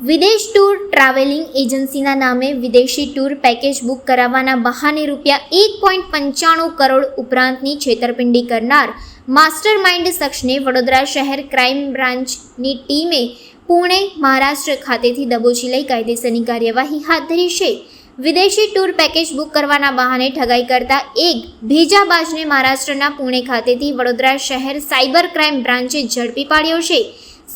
વિદેશ tour travelling એજન્સીના નામે વિદેશી ટૂર પેકેજ બુક કરાવવાના બહાને ₹1.95 કરોડ ઉપરાંતની છેતરપિંડી કરનાર માસ્ટર માઇન્ડ શખ્સને વડોદરા શહેર ક્રાઇમ બ્રાન્ચની ટીમે પુણે, મહારાષ્ટ્ર ખાતેથી દબોચી લઈ કાયદેસરની કાર્યવાહી હાથ ધરી છે. વિદેશી ટૂર પેકેજ બુક કરવાના બહાને ઠગાઈ કરતા એક ભેજાબાજને મહારાષ્ટ્રના પુણે ખાતેથી વડોદરા શહેર સાયબર ક્રાઇમ બ્રાન્ચે ઝડપી પાડ્યો છે.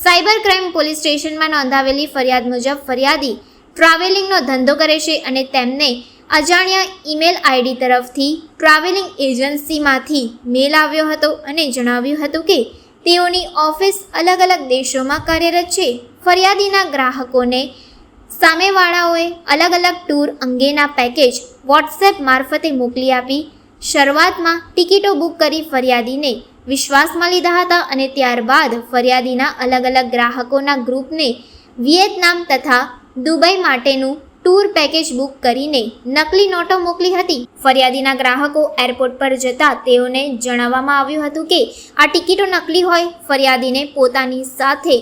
સાયબર ક્રાઇમ પોલીસ સ્ટેશનમાં નોંધાવેલી ફરિયાદ મુજબ ફરિયાદી ટ્રાવેલિંગનો ધંધો કરે છે અને તેમને અજાણ્યા ઈમેલ આઈડી તરફથી ટ્રાવેલિંગ એજન્સીમાંથી મેલ આવ્યો હતો અને જણાવ્યું હતું કે તેઓની ઓફિસ અલગ અલગ દેશોમાં કાર્યરત છે. ફરિયાદીના ગ્રાહકોને સામેવાળાઓએ અલગ અલગ ટૂર અંગેના પેકેજ વોટ્સએપ મારફતે મોકલી આપી શરૂઆતમાં ટિકિટો બુક કરી ફરિયાદીને વિશ્વાસમાં લીધા હતા અને ત્યારબાદ ફરિયાદીના અલગ અલગ ગ્રાહકોના ગ્રુપને વિયેતનામ તથા દુબઈ માટેનું ટૂર પેકેજ બુક કરીને નકલી નોટો મોકલી હતી. ફરિયાદીના ગ્રાહકો એરપોર્ટ પર જતા તેઓને જણાવવામાં આવ્યું હતું કે આ ટિકિટો નકલી હોય. ફરિયાદીને પોતાની સાથે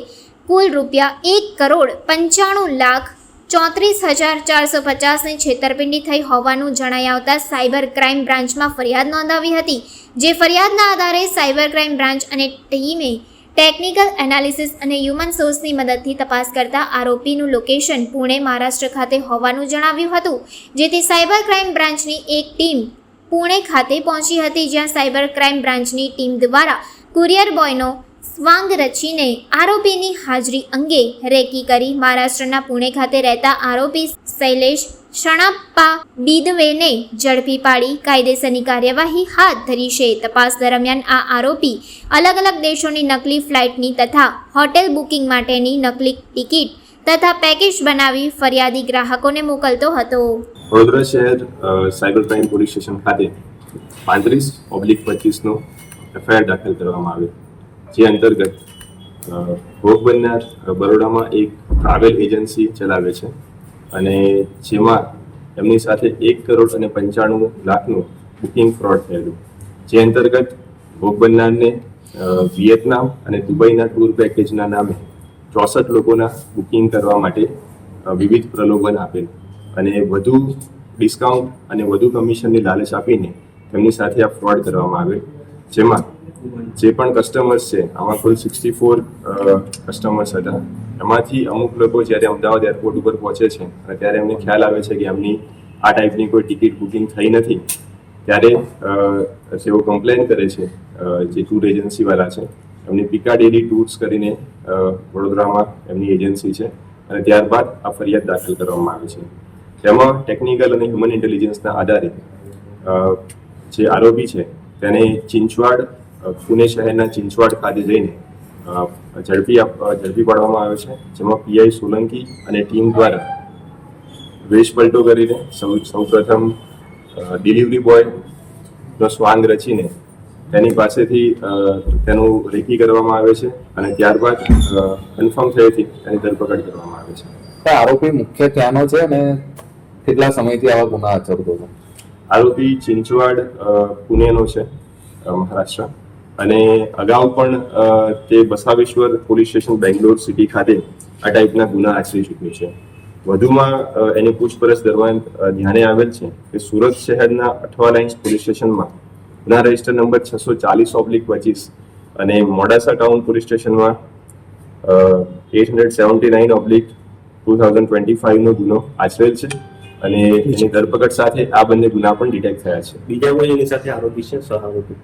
કુલ ₹1,95,34,450ની છેતરપિંડી થઈ હોવાનું જણાઈ આવતા સાયબર ક્રાઇમ બ્રાન્ચમાં ફરિયાદ નોંધાવી હતી. જે ફરિયાદના આધારે સાયબર ક્રાઇમ બ્રાન્ચ અને ટીમે ટેકનિકલ એનાલિસિસ અને હ્યુમન સોર્સની મદદથી તપાસ કરતા આરોપીનું લોકેશન પુણે, મહારાષ્ટ્ર ખાતે હોવાનું જણાવ્યું હતું. જેથી સાયબર ક્રાઇમ બ્રાન્ચની એક ટીમ પુણે ખાતે પહોંચી હતી, જ્યાં સાયબર ક્રાઇમ બ્રાન્ચની ટીમ દ્વારા કુરિયર બોયનો સ્વાંગ રચીને આરોપીની હાજરી અંગે રેકી કરી મહારાષ્ટ્રના પુણે ખાતે રહેતા આરોપી શૈલેષ શણપ્પા બિદવેને ઝડપી પાડી કાયદેસરની કાર્યવાહી હાથ ધરી છે. તપાસ દરમિયાન આ આરોપી અલગ અલગ દેશોની નકલી ફ્લાઇટની તથા હોટેલ બુકિંગ માટેની નકલી ટિકિટ તથા પેકેજ બનાવી ફરિયાદી ગ્રાહકોને મોકલતો હતો. વડોદરા શહેર સાયબર ક્રાઇમ પોલીસ સ્ટેશન ખાતે 35/25નો એફઆઈઆર દાખલ કરવામાં આવ્યો, જે અંતર્ગત ભોગ બનનાર બરોડામાં એક ટ્રાવેલ એજન્સી ચલાવે છે અને જેમાં એમની સાથે 1,95,00,000નું બુકિંગ ફ્રોડ થયેલું. જે અંતર્ગત ભોગ બનનારને વિયેતનામ અને દુબઈના ટૂર પેકેજના નામે 64 લોકોના બુકિંગ કરવા માટે વિવિધ પ્રલોભન આપેલ અને વધુ ડિસ્કાઉન્ટ અને વધુ કમિશનની લાલચ આપીને તેમની સાથે આ ફ્રોડ કરવામાં આવેલ. જેમાં જે પણ કસ્ટમર્સ છે, આમાં કુલ 64 કસ્ટમર્સ હતા. એમાંથી અમુક લોકો જ્યારે અમદાવાદ એરપોર્ટ ઉપર પહોંચે છે અને ત્યારે એમને ખ્યાલ આવે છે કે એમની આ ટાઈપની કોઈ ટિકિટ બુકિંગ થઈ નથી, ત્યારે તેઓ કમ્પ્લેન કરે છે જે ટૂર એજન્સીવાળા છે એમની પિકાડેલી ટૂર્સ કરીને વડોદરામાં એમની એજન્સી છે અને ત્યારબાદ આ ફરિયાદ દાખલ કરવામાં આવે છે. તેમાં ટેકનિકલ અને હ્યુમન ઇન્ટેલિજન્સના આધારે જે આરોપી છે તેને ચિંચવાડ, પુણે શહેરના ચિંચવાડ ખાતે જઈને ઝડપી પાડવામાં આવ્યો છે. જેમાં પીઆઈ સોલંકી અને ટીમ દ્વારા વેશ પલટો કરીને સૌપ્રથમ ડિલિવરી બોયનો સ્વાંગ રચીને તેની પાસેથી તેનું રેકી કરવામાં આવે છે અને ત્યારબાદ કન્ફર્મ થયેથી તેની ધરપકડ કરવામાં આવે છે. આરોપી મુખ્ય ક્યાંનો છે અને કેટલા સમયથી આવા ગુના આચરતો હતો? આરોપી ચિંચવાડ પુણેનો છે, મહારાષ્ટ્ર, અને અગાઉ પણ તે Basaveshwar police station Bangalore city ખાતે આ ટાઈપના ગુના આચરી ચૂક્યો છે. વધુમાં એની પૂછપરછ દરમિયાન ધ્યાને આવેલ છે કે સુરત શહેરના અઠવા લાઇન્સ પોલીસ સ્ટેશનમાં ગુના રજિસ્ટર નંબર 640/25 અને મોડાસા ટાઉન પોલીસ સ્ટેશનમાં 879/2025નો ગુનો આચરેલ છે અને એની ધરપકડ સાથે આ બંને ગુના પણ ડિટેક્ટ થયા છે. બીજા કોઈ એની સાથે આરોપી છે સહારોપી?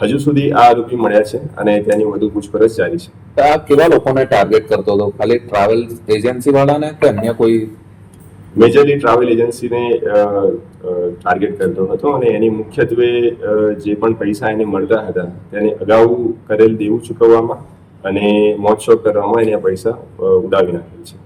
હજુ સુધી આ આરોપી મળ્યા છે અને તેની વધુ પૂછપરછ જારી છે. આ કેવા લોકોને ટાર્ગેટ કરતો હતો? ખાલી ટ્રાવેલ એજન્સી વાળાને કે અન્ય કોઈ? મેજરલી ટ્રાવેલ એજન્સીને ટાર્ગેટ કરતો હતો અને એની મુખ્યત્વે જે પણ પૈસા એને મળતા હતા તેને અગાઉ કરેલ દેવું ચૂકવવામાં અને મોજ શોખ કરવામાં એને પૈસા ઉડાવી નાખેલ છે.